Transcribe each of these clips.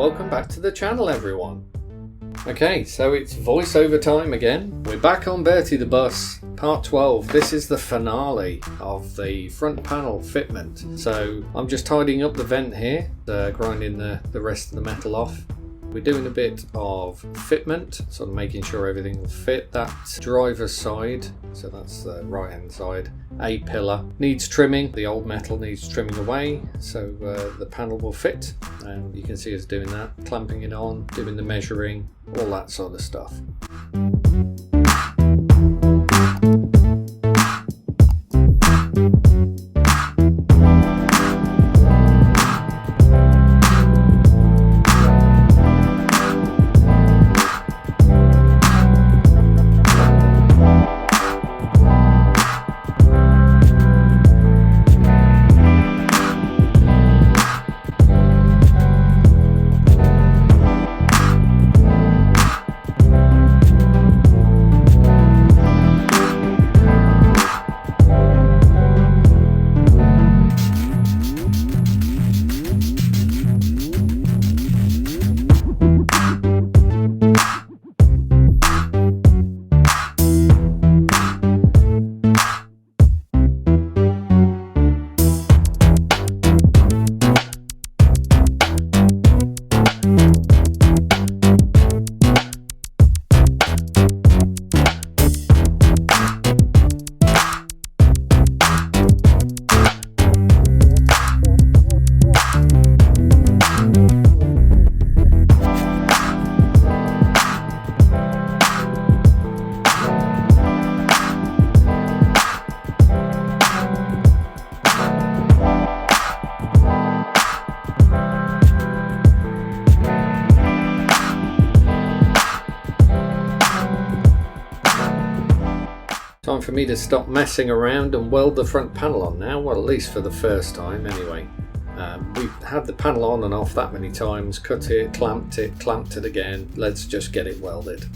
welcome back to the channel, everyone. Okay, so it's voiceover time again. We're back on Bertie the bus, part 12. This is the finale of the front panel fitment. So I'm just tidying up the vent here, grinding the rest of the metal off. We're doing a bit of fitment, sort of making sure everything will fit. That driver's side, so that's the right hand side, A pillar, needs trimming. The old metal needs trimming away, so the panel will fit. And you can see us doing that, clamping it on, doing the measuring, all that sort of stuff. Time for me to stop messing around and weld the front panel on now, well, at least for the first time anyway. We've had the panel on and off that many times, cut it, clamped it again. Let's just get it welded.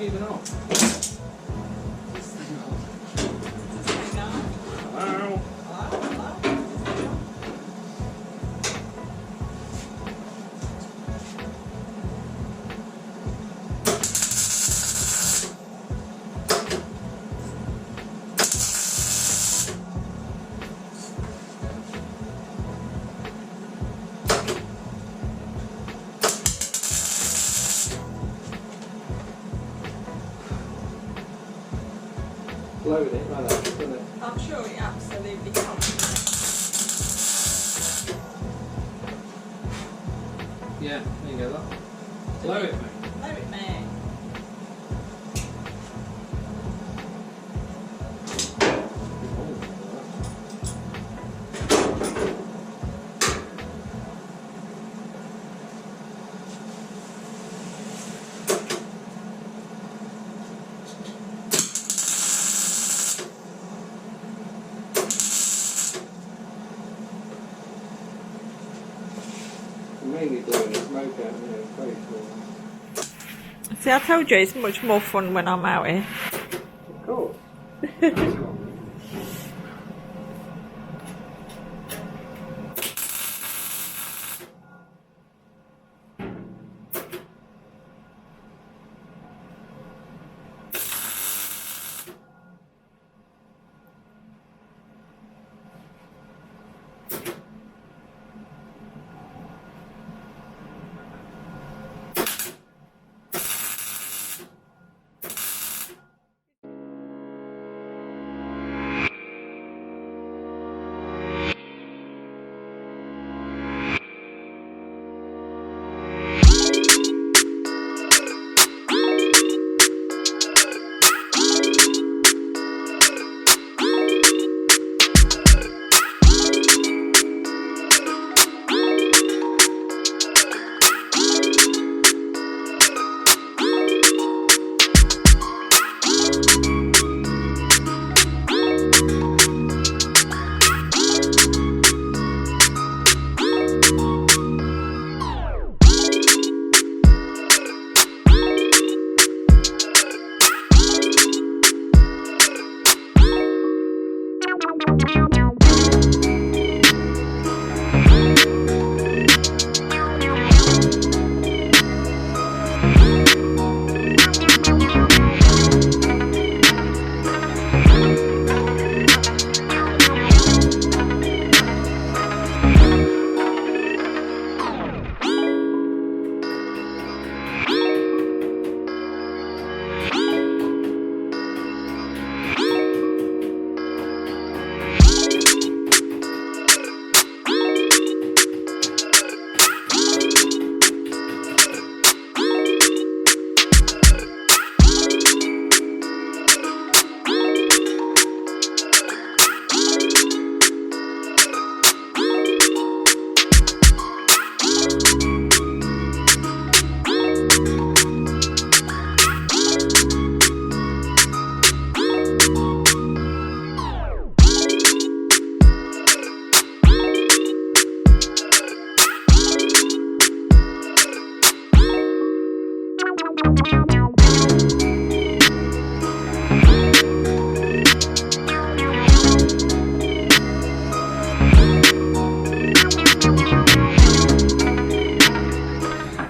even on. Hello? Load it like that, doesn't it? I'm sure it absolutely can't. Yeah, there you go, look. Blow it, mate. Blow it, mate. Mainly blowing the smoke out, you know, it's very cool. See, I told you it's much more fun when I'm out here. Of course.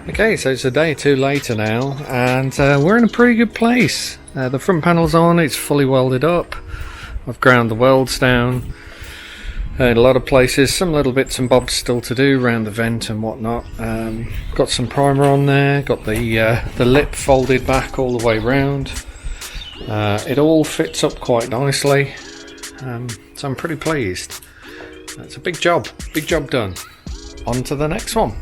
Okay, so it's a day or two later now, and we're in a pretty good place. The front panel's on, it's fully welded up. I've ground the welds down in a lot of places, some little bits and bobs still to do around the vent and whatnot. Got some primer on there, got the lip folded back all the way round. It all fits up quite nicely, so I'm pretty pleased. It's a big job done. On to the next one.